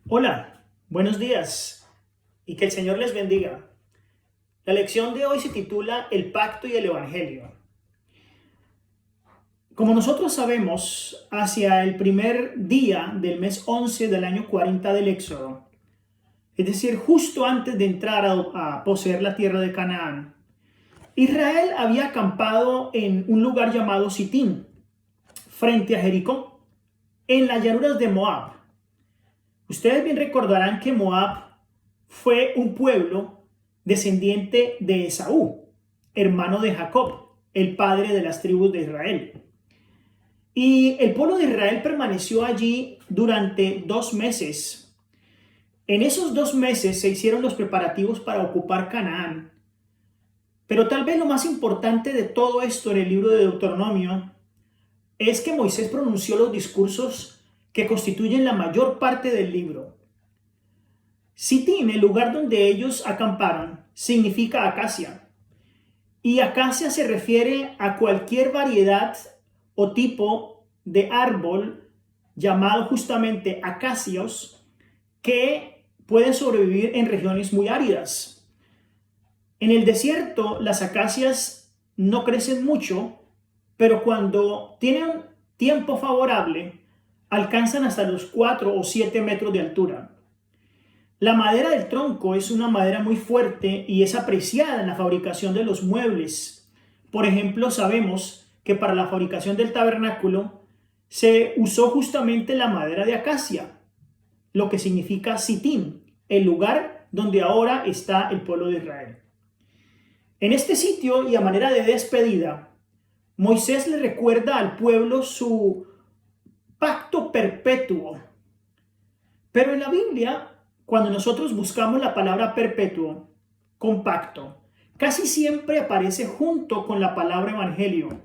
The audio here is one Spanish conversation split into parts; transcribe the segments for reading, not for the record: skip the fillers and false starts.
Hola, buenos días y que el Señor les bendiga. La lección de hoy se titula El pacto y el Evangelio. Como nosotros sabemos, hacia el primer día del mes 11 del año 40 del Éxodo, es decir, justo antes de entrar a poseer la tierra de Canaán, Israel había acampado en un lugar llamado Sitín, frente a Jericó, en las llanuras de Moab. Ustedes bien recordarán que Moab fue un pueblo descendiente de Esaú, hermano de Jacob, el padre de las tribus de Israel. Y el pueblo de Israel permaneció allí durante 2 meses. En esos 2 meses se hicieron los preparativos para ocupar Canaán. Pero tal vez lo más importante de todo esto en el libro de Deuteronomio es que Moisés pronunció los discursos que constituyen la mayor parte del libro. Sitín, el lugar donde ellos acamparon, significa acacia. Y acacia se refiere a cualquier variedad o tipo de árbol llamado justamente acacios que puede sobrevivir en regiones muy áridas. En el desierto las acacias no crecen mucho, pero cuando tienen tiempo favorable alcanzan hasta los 4 o 7 metros de altura. La madera del tronco es una madera muy fuerte y es apreciada en la fabricación de los muebles. Por ejemplo, sabemos que para la fabricación del tabernáculo se usó justamente la madera de acacia, lo que significa Sitín, el lugar donde ahora está el pueblo de Israel. En este sitio y a manera de despedida, Moisés le recuerda al pueblo su pacto perpetuo. Pero en la Biblia, cuando nosotros buscamos la palabra perpetuo, compacto, casi siempre aparece junto con la palabra evangelio.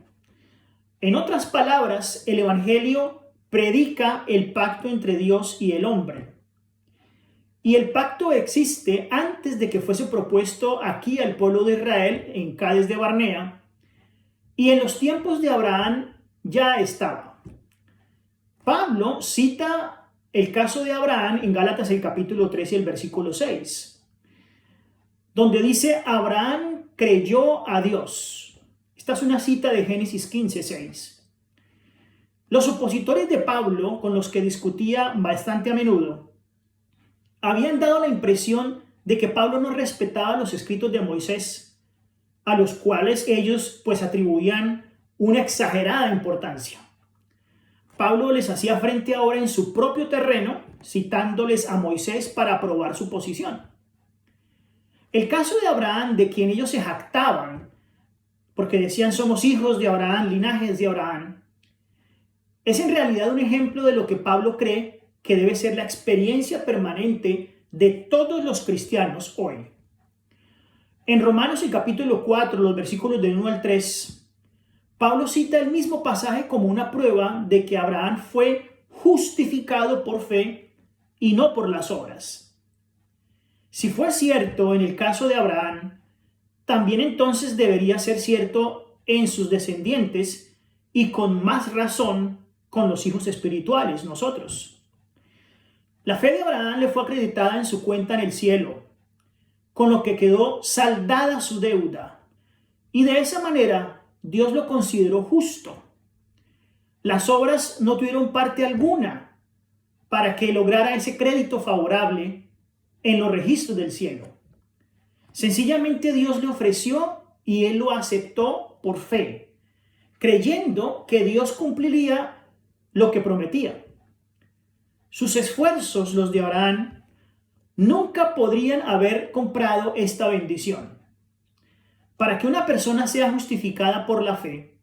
En otras palabras, el evangelio predica el pacto entre Dios y el hombre. Y el pacto existe antes de que fuese propuesto aquí al pueblo de Israel en Cades de Barnea, y en los tiempos de Abraham ya estaba. Pablo cita el caso de Abraham en Gálatas el capítulo 3 y el versículo 6, donde dice: Abraham creyó a Dios. Esta es una cita de Génesis 15, 6. Los opositores de Pablo, con los que discutía bastante a menudo, habían dado la impresión de que Pablo no respetaba los escritos de Moisés, a los cuales ellos pues atribuían una exagerada importancia. Pablo les hacía frente ahora en su propio terreno, citándoles a Moisés para probar su posición. El caso de Abraham, de quien ellos se jactaban, porque decían somos hijos de Abraham, linajes de Abraham, es en realidad un ejemplo de lo que Pablo cree que debe ser la experiencia permanente de todos los cristianos hoy. En Romanos el capítulo 4, los versículos del 1 al 3, Pablo cita el mismo pasaje como una prueba de que Abraham fue justificado por fe y no por las obras. Si fue cierto en el caso de Abraham, también entonces debería ser cierto en sus descendientes y con más razón con los hijos espirituales, nosotros. La fe de Abraham le fue acreditada en su cuenta en el cielo, con lo que quedó saldada su deuda, y de esa manera Dios lo consideró justo. Las obras no tuvieron parte alguna para que lograra ese crédito favorable en los registros del cielo. Sencillamente Dios le ofreció y él lo aceptó por fe, creyendo que Dios cumpliría lo que prometía. Sus esfuerzos, los de Abraham, nunca podrían haber comprado esta bendición. Para que una persona sea justificada por la fe,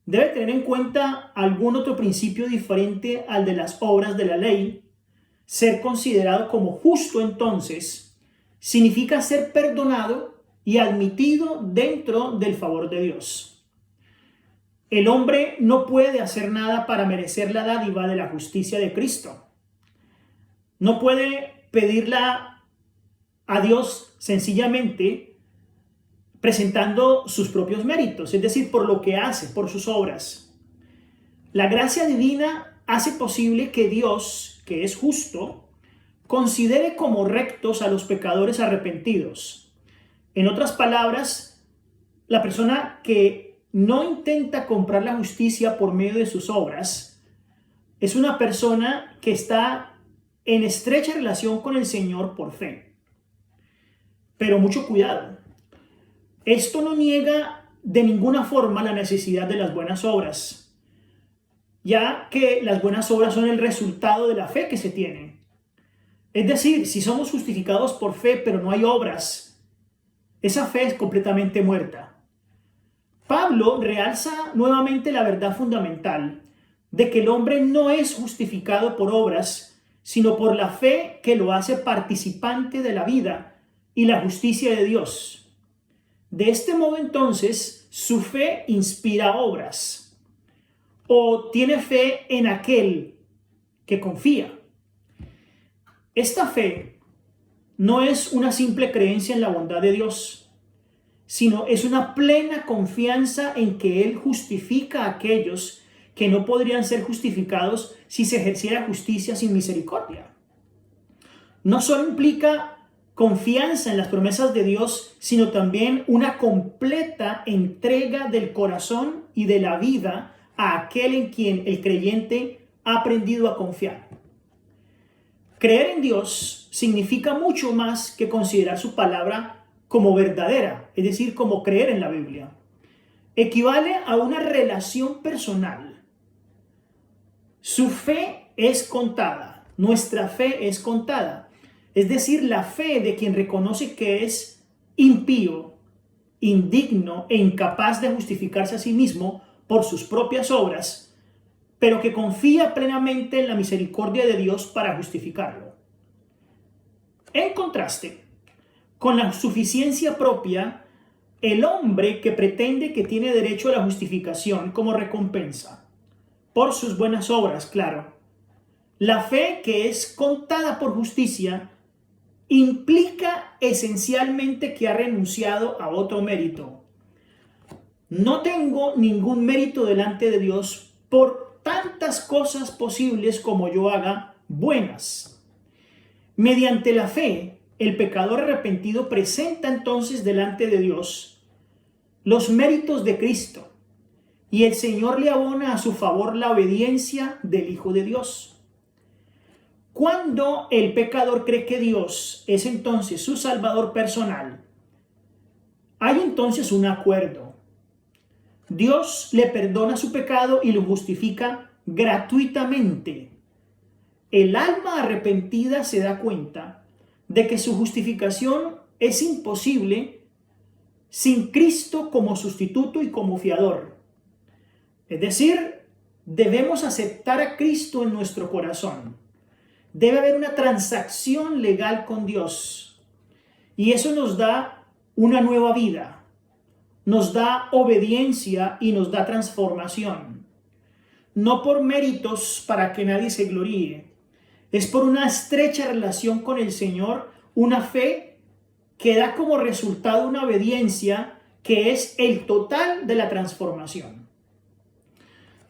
debe tener en cuenta algún otro principio diferente al de las obras de la ley. Ser considerado como justo entonces significa ser perdonado y admitido dentro del favor de Dios. El hombre no puede hacer nada para merecer la dádiva de la justicia de Cristo. No puede pedirla a Dios sencillamente presentando sus propios méritos, es decir, por lo que hace, por sus obras. La gracia divina hace posible que Dios, que es justo, considere como rectos a los pecadores arrepentidos. En otras palabras, la persona que no intenta comprar la justicia por medio de sus obras es una persona que está en estrecha relación con el Señor por fe. Pero mucho cuidado. Esto no niega de ninguna forma la necesidad de las buenas obras, ya que las buenas obras son el resultado de la fe que se tiene. Es decir, si somos justificados por fe pero no hay obras, esa fe es completamente muerta. Pablo realza nuevamente la verdad fundamental de que el hombre no es justificado por obras, sino por la fe que lo hace participante de la vida y la justicia de Dios. De este modo, entonces, su fe inspira obras, o tiene fe en aquel que confía. Esta fe no es una simple creencia en la bondad de Dios, sino es una plena confianza en que Él justifica a aquellos que no podrían ser justificados si se ejerciera justicia sin misericordia. No solo implica confianza en las promesas de Dios, sino también una completa entrega del corazón y de la vida a aquel en quien el creyente ha aprendido a confiar. Creer en Dios significa mucho más que considerar su palabra como verdadera, es decir, como creer en la Biblia. Equivale a una relación personal. Su fe es contada, nuestra fe es contada. Es decir, la fe de quien reconoce que es impío, indigno e incapaz de justificarse a sí mismo por sus propias obras, pero que confía plenamente en la misericordia de Dios para justificarlo. En contraste, con la suficiencia propia, el hombre que pretende que tiene derecho a la justificación como recompensa, por sus buenas obras, claro, la fe que es contada por justicia implica esencialmente que ha renunciado a otro mérito. No tengo ningún mérito delante de Dios por tantas cosas posibles como yo haga buenas. Mediante la fe, el pecador arrepentido presenta entonces delante de Dios los méritos de Cristo y el Señor le abona a su favor la obediencia del Hijo de Dios. Cuando el pecador cree que Dios es entonces su Salvador personal, hay entonces un acuerdo. Dios le perdona su pecado y lo justifica gratuitamente. El alma arrepentida se da cuenta de que su justificación es imposible sin Cristo como sustituto y como fiador. Es decir, debemos aceptar a Cristo en nuestro corazón. Debe haber una transacción legal con Dios. Y eso nos da una nueva vida. Nos da obediencia y nos da transformación. No por méritos para que nadie se gloríe. Es por una estrecha relación con el Señor, una fe que da como resultado una obediencia que es el total de la transformación.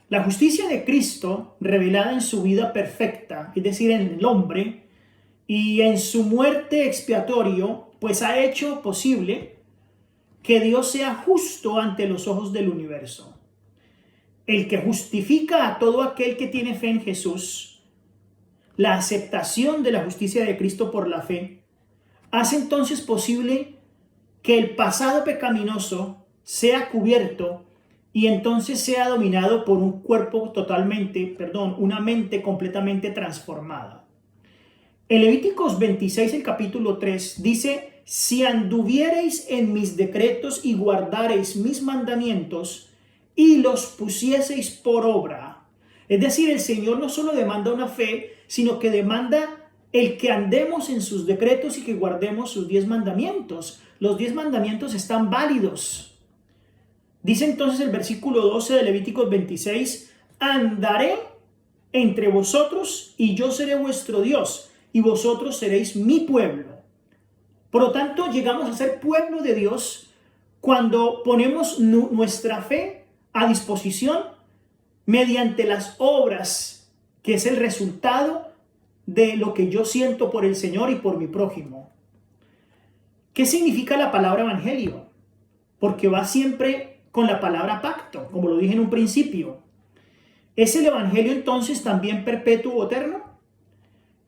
La justicia de Cristo, revelada en su vida perfecta, es decir, en el hombre, y en su muerte expiatorio, pues ha hecho posible que Dios sea justo ante los ojos del universo. El que justifica a todo aquel que tiene fe en Jesús, la aceptación de la justicia de Cristo por la fe, hace entonces posible que el pasado pecaminoso sea cubierto y entonces sea dominado por un una mente completamente transformada. En Levíticos 26, el capítulo 3, dice: si anduviereis en mis decretos y guardareis mis mandamientos y los pusieseis por obra. Es decir, el Señor no solo demanda una fe, sino que demanda el que andemos en sus decretos y que guardemos sus 10 mandamientos. Los 10 mandamientos están válidos. Dice entonces el versículo 12 de Levíticos 26, andaré entre vosotros y yo seré vuestro Dios y vosotros seréis mi pueblo. Por lo tanto, llegamos a ser pueblo de Dios cuando ponemos nuestra fe a disposición mediante las obras, que es el resultado de lo que yo siento por el Señor y por mi prójimo. ¿Qué significa la palabra evangelio? Porque va siempre con la palabra pacto, como lo dije en un principio. ¿Es el evangelio entonces también perpetuo o eterno?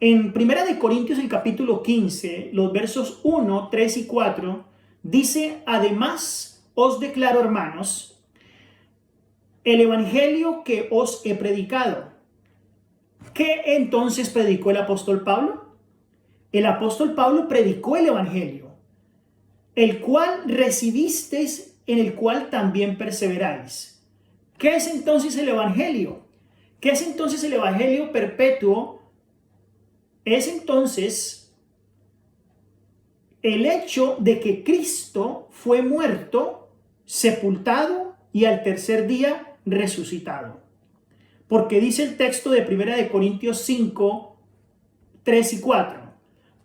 En 1 Corintios, el capítulo 15, los versos 1, 3 y 4, dice: además os declaro, hermanos, el evangelio que os he predicado. ¿Qué entonces predicó el apóstol Pablo? El apóstol Pablo predicó el evangelio, el cual recibisteis, en el cual también perseveráis. ¿Qué es entonces el evangelio? ¿Qué es entonces el evangelio perpetuo? Es entonces el hecho de que Cristo fue muerto, sepultado y al tercer día resucitado. Porque dice el texto de 1 Corintios 5, 3 y 4.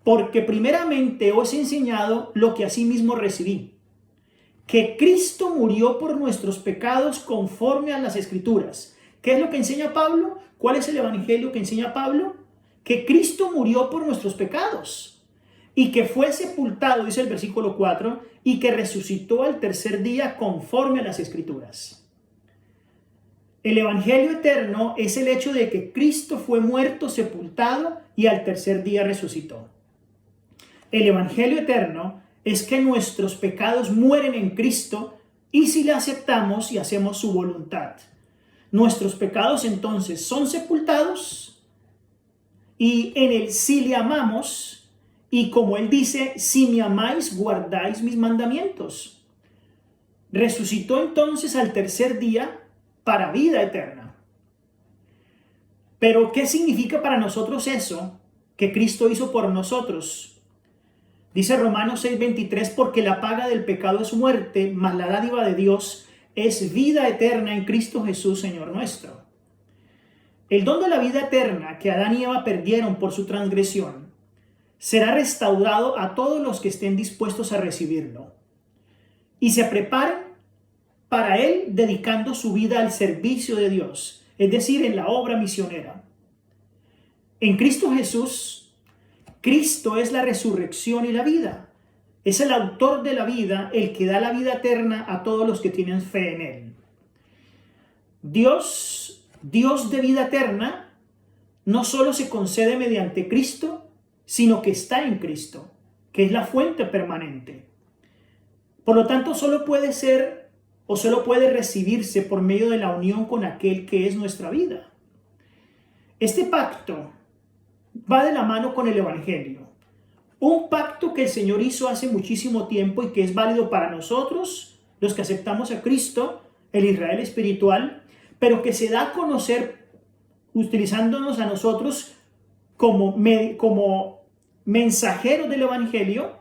Porque primeramente os he enseñado lo que asimismo recibí, que Cristo murió por nuestros pecados conforme a las Escrituras. ¿Qué es lo que enseña Pablo? ¿Cuál es el evangelio que enseña Pablo? Que Cristo murió por nuestros pecados y que fue sepultado, dice el versículo 4, y que resucitó al tercer día conforme a las Escrituras. El evangelio eterno es el hecho de que Cristo fue muerto, sepultado y al tercer día resucitó. El evangelio eterno es que nuestros pecados mueren en Cristo y si le aceptamos y hacemos su voluntad. Nuestros pecados entonces son sepultados y en él sí le amamos, y como él dice: si me amáis, guardáis mis mandamientos. Resucitó entonces al tercer día para vida eterna. Pero ¿qué significa para nosotros eso que Cristo hizo por nosotros? Dice Romanos 6:23: porque la paga del pecado es muerte, mas la dádiva de Dios es vida eterna en Cristo Jesús, Señor nuestro. El don de la vida eterna que Adán y Eva perdieron por su transgresión será restaurado a todos los que estén dispuestos a recibirlo y se preparen para él, dedicando su vida al servicio de Dios, es decir, en la obra misionera. En Cristo Jesús, Cristo es la resurrección y la vida. Es el autor de la vida, el que da la vida eterna a todos los que tienen fe en él. Dios de vida eterna, no solo se concede mediante Cristo, sino que está en Cristo, que es la fuente permanente. Por lo tanto, solo puede ser o solo puede recibirse por medio de la unión con aquel que es nuestra vida. Este pacto va de la mano con el evangelio. Un pacto que el Señor hizo hace muchísimo tiempo y que es válido para nosotros, los que aceptamos a Cristo, el Israel espiritual, pero que se da a conocer utilizándonos a nosotros como mensajeros del evangelio,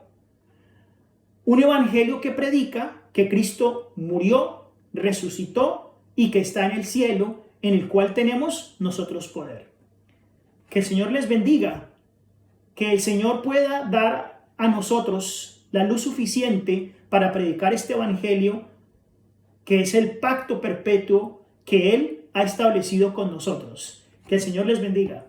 un evangelio que predica que Cristo murió, resucitó y que está en el cielo, en el cual tenemos nosotros poder. Que el Señor les bendiga, que el Señor pueda dar a nosotros la luz suficiente para predicar este evangelio, que es el pacto perpetuo que Él ha establecido con nosotros. Que el Señor les bendiga.